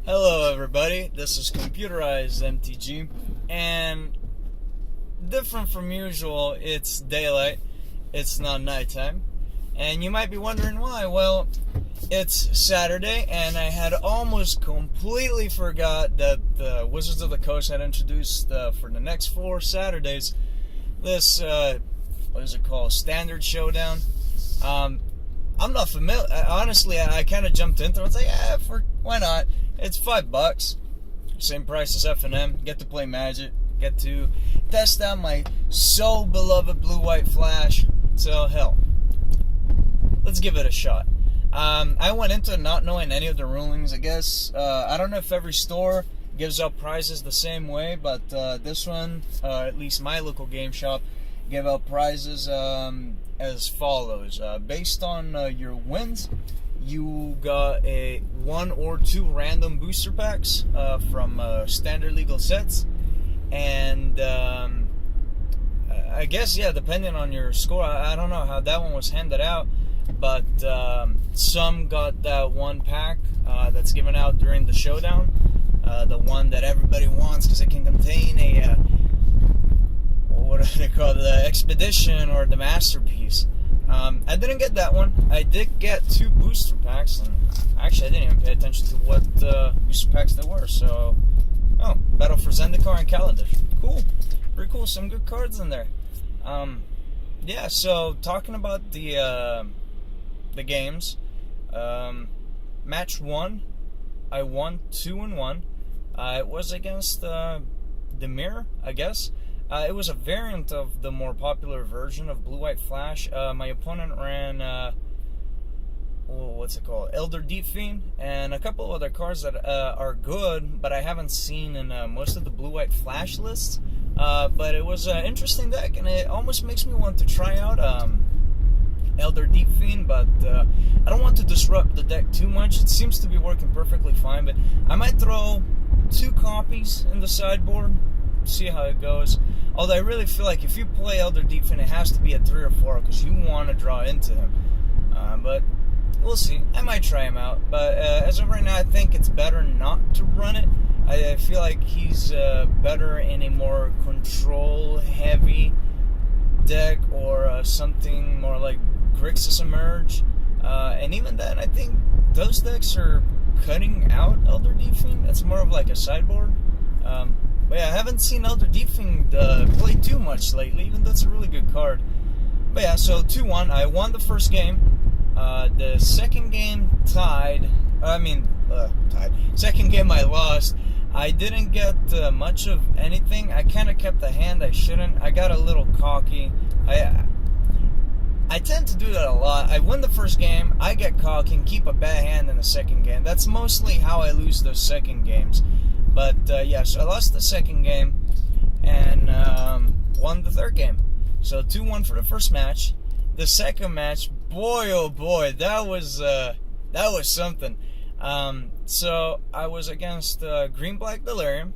Hello everybody, this is ComputerizedMTG, and different from usual, it's daylight, it's not nighttime, and you might be wondering why. Well, it's Saturday, and I had almost completely forgot that the Wizards of the Coast had introduced for the next 4 Saturdays this, what is it called, Standard Showdown. I'm not familiar, honestly. I kind of jumped into it. I was like, why not? It's $5, same price as F&M. Get to play Magic, get to test out my so beloved blue-white flash. So hell, let's give it a shot. I went into it not knowing any of the rulings. I guess I don't know if every store gives out prizes the same way, but this one, at least my local game shop, gave out prizes as follows. Based on your wins, you got a 1 or 2 random booster packs from standard legal sets, and I guess, yeah, depending on your score, I don't know how that one was handed out, but some got that one pack that's given out during the showdown, the one that everybody wants because it can contain a what do they call it, the expedition or the masterpiece. I didn't get that one. I did get 2 booster packs, and actually I didn't even pay attention to what booster packs there were. So, Battle for Zendikar and Kaladesh. Cool, pretty cool. Some good cards in there. Yeah. So talking about the games, match 1, I won 2-1. It was against the Mirror, I guess. It was a variant of the more popular version of Blue-White Flash. My opponent ran, what's it called? Elder Deep Fiend, and a couple of other cards that are good, but I haven't seen in most of the Blue-White Flash lists. But it was an interesting deck, and it almost makes me want to try out Elder Deep Fiend, but I don't want to disrupt the deck too much. It seems to be working perfectly fine, but I might throw 2 copies in the sideboard, see how it goes. Although I really feel like if you play Elder Deep Fiend, it has to be at 3 or 4 because you want to draw into him. But we'll see. I might try him out. But as of right now, I think it's better not to run it. I feel like he's better in a more control-heavy deck or something more like Grixis Emerge. And even then, I think those decks are cutting out Elder Deep Fiend. It's more of like a sideboard. But yeah, I haven't seen Elder Deep Fiend play too much lately, even though it's a really good card. But yeah, so 2-1. I won the first game. The second game tied. Tied. Second game I lost. I didn't get much of anything. I kind of kept the hand I shouldn't. I got a little cocky. I tend to do that a lot. I win the first game, I get cocky and keep a bad hand in the second game. That's mostly how I lose those second games. But yeah, so I lost the second game and won the third game. So 2-1 for the first match. The second match, boy oh boy, that was something. So I was against Green-Black Delirium,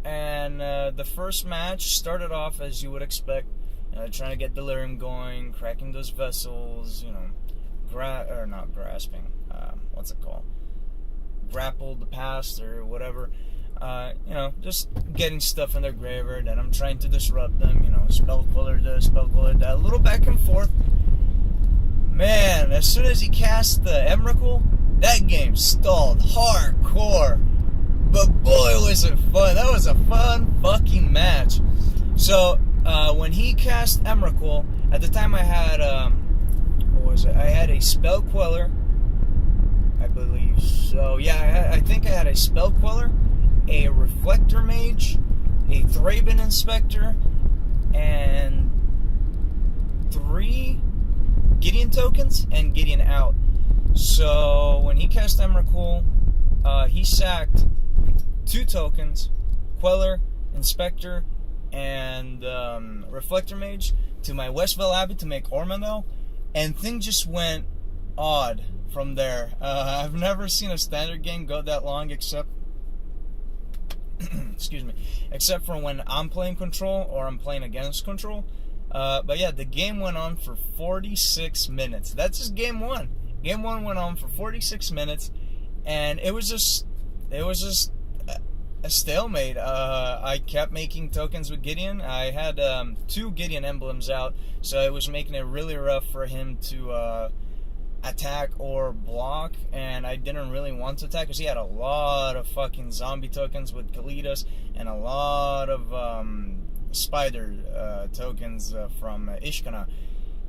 and the first match started off as you would expect, trying to get Delirium going, cracking those vessels, not grasping, what's it called? Grapple the past or whatever. Just getting stuff in their graveyard, and I'm trying to disrupt them, spell queller this, spell queller that, a little back and forth. Man, as soon as he cast the Emrakul, that game stalled hardcore. But boy, was it fun. That was a fun fucking match. So, when he cast Emrakul, at the time I had, I had a spell queller, I believe. So, yeah, I think I had a spell queller, a Reflector Mage, a Thraben Inspector, and 3 Gideon tokens, and Gideon out. So when he cast Emrakul, he sacked 2 tokens, Queller, Inspector, and Reflector Mage, to my Westville Abbey to make Ormanel, and things just went odd from there. I've never seen a standard game go that long, except excuse me, except for when I'm playing Control or I'm playing against Control. But yeah, the game went on for 46 minutes. That's just game 1. Game 1 went on for 46 minutes, and it was just it was just a stalemate. I kept making tokens with Gideon. I had 2 Gideon emblems out, so it was making it really rough for him to attack or block, and I didn't really want to attack because he had a lot of fucking zombie tokens with Kalidas and a lot of spider tokens from Ishkana.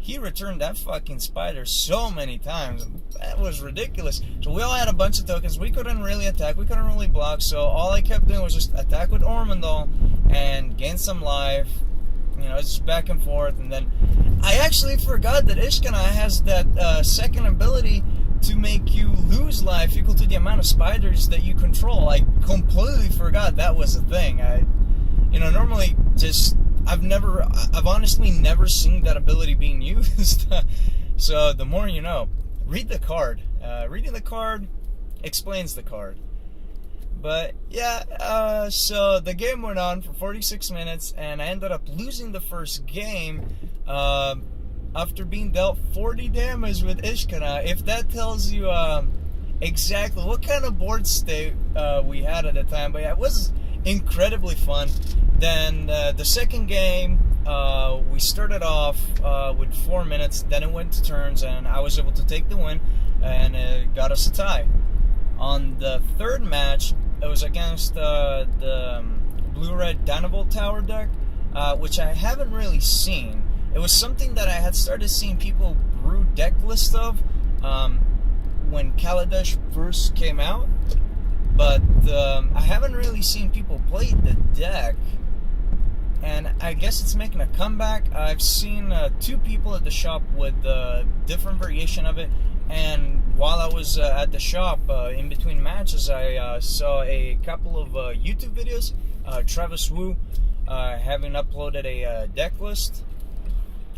He returned that fucking spider so many times. That was ridiculous. So we all had a bunch of tokens. We couldn't really attack. We couldn't really block. So all I kept doing was just attack with Ormondal and gain some life. You know, it's just back and forth. And then I actually forgot that Ishkana has that second ability to make you lose life equal to the amount of spiders that you control. I completely forgot that was a thing. Normally just... I've honestly never seen that ability being used. So the more you know. Read the card. Reading the card explains the card. But yeah, so the game went on for 46 minutes, and I ended up losing the first game after being dealt 40 damage with Ishkana. If that tells you exactly what kind of board state we had at the time. But yeah, it was incredibly fun. Then the second game, we started off with 4 minutes, then it went to turns, and I was able to take the win, and it got us a tie. On the third match, it was against the Blue-Red Dynavolt Tower deck, which I haven't really seen. It was something that I had started seeing people brew deck list of when Kaladesh first came out, but I haven't really seen people play the deck. And I guess it's making a comeback. I've seen 2 people at the shop with a different variation of it. And while I was at the shop, in between matches, I saw a couple of YouTube videos. Travis Wu having uploaded a deck list.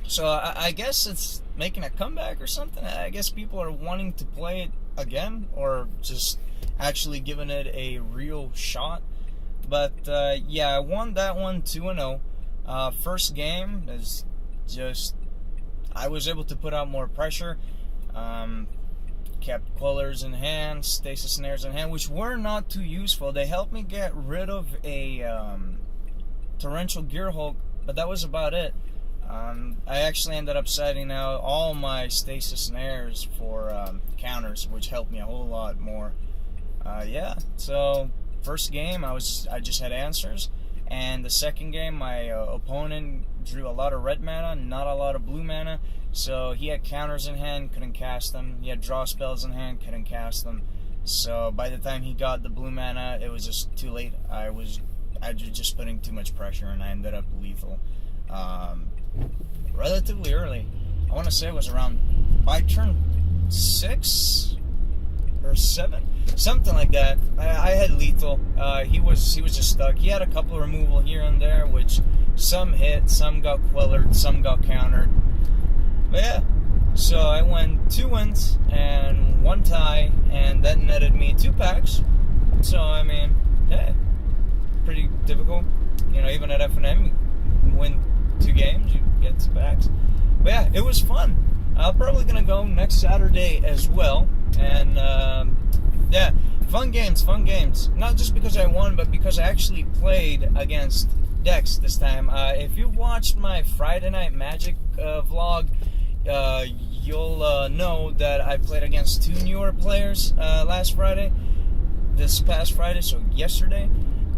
So I guess it's making a comeback or something. I guess people are wanting to play it again, or just actually giving it a real shot. But yeah, I won that one 2-0. First game is just, I was able to put out more pressure. Kept Quellers in hand, Stasis Snares in hand, which were not too useful. They helped me get rid of a Torrential Gearhulk, but that was about it. I actually ended up setting out all my Stasis Snares for counters, which helped me a whole lot more. Yeah, so first game, I just had answers, and the second game, my opponent drew a lot of red mana, not a lot of blue mana, so he had counters in hand, couldn't cast them. He had draw spells in hand, couldn't cast them. So by the time he got the blue mana, it was just too late. I was just putting too much pressure, and I ended up lethal relatively early. I want to say it was around by turn 6 or 7, something like that. I had lethal. He was just stuck. He had a couple of removal here and there, which some hit, some got quellered, some got countered. But yeah, so I went 2 wins and 1 tie, and that netted me 2 packs. So I mean, yeah, pretty typical. Even at F&M, you win 2 games, you get 2 packs. But yeah, it was fun. I'm probably gonna go next Saturday as well. And yeah, fun games. Not just because I won, but because I actually played against decks this time. If you've watched my Friday Night Magic vlog, you'll know that I played against 2 newer players this past Friday, so yesterday.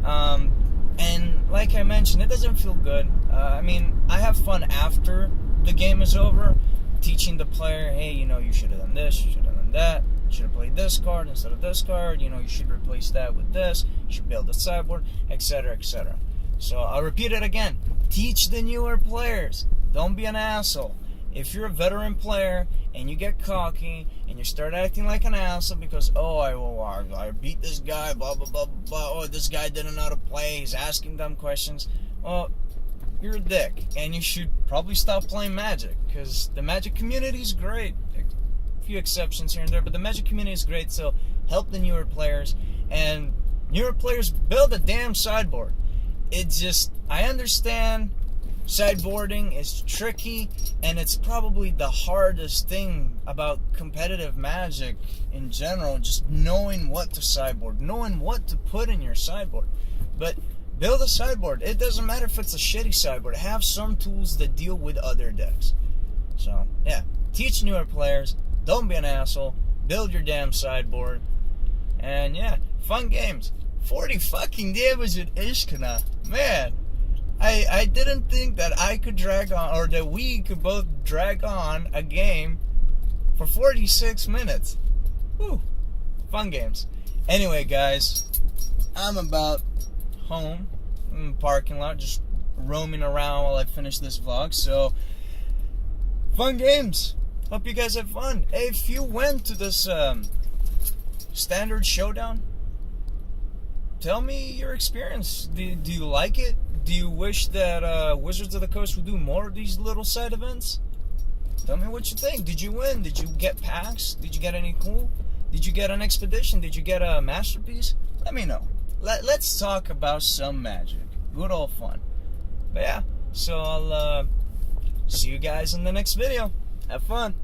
And like I mentioned, it doesn't feel good. I mean, I have fun after the game is over, teaching the player, hey, you should have done this, you should have done that, you should have played this card instead of this card, you should replace that with this, you should build a sideboard, etc., etc. So I'll repeat it again. Teach the newer players. Don't be an asshole. If you're a veteran player and you get cocky and you start acting like an asshole because, I beat this guy, blah, blah, blah, blah, oh, this guy didn't know how to play, he's asking dumb questions, well, you're a dick, and you should probably stop playing Magic, because the Magic community is great. A few exceptions here and there, but the Magic community is great, so help the newer players, and newer players build a damn sideboard. It's just, I understand Sideboarding is tricky, and it's probably the hardest thing about competitive Magic in general, just knowing what to sideboard, knowing what to put in your sideboard. But build a sideboard. It doesn't matter if it's a shitty sideboard. Have some tools that deal with other decks. So, yeah. Teach newer players. Don't be an asshole. Build your damn sideboard. And, yeah, fun games. 40 fucking damage with Ishkana. Man, I didn't think that I could drag on, or that we could both drag on a game for 46 minutes. Whew. Fun games. Anyway, guys, I'm about home in the parking lot, just roaming around while I finish this vlog. So, fun games. Hope you guys have fun. Hey, if you went to this standard Showdown, tell me your experience. Do you like it? Do you wish that Wizards of the Coast would do more of these little side events? Tell me what you think. Did you win? Did you get packs? Did you get any cool? Did you get an expedition? Did you get a masterpiece? Let me know. Let's talk about some Magic. Good old fun. But yeah, so I'll see you guys in the next video. Have fun.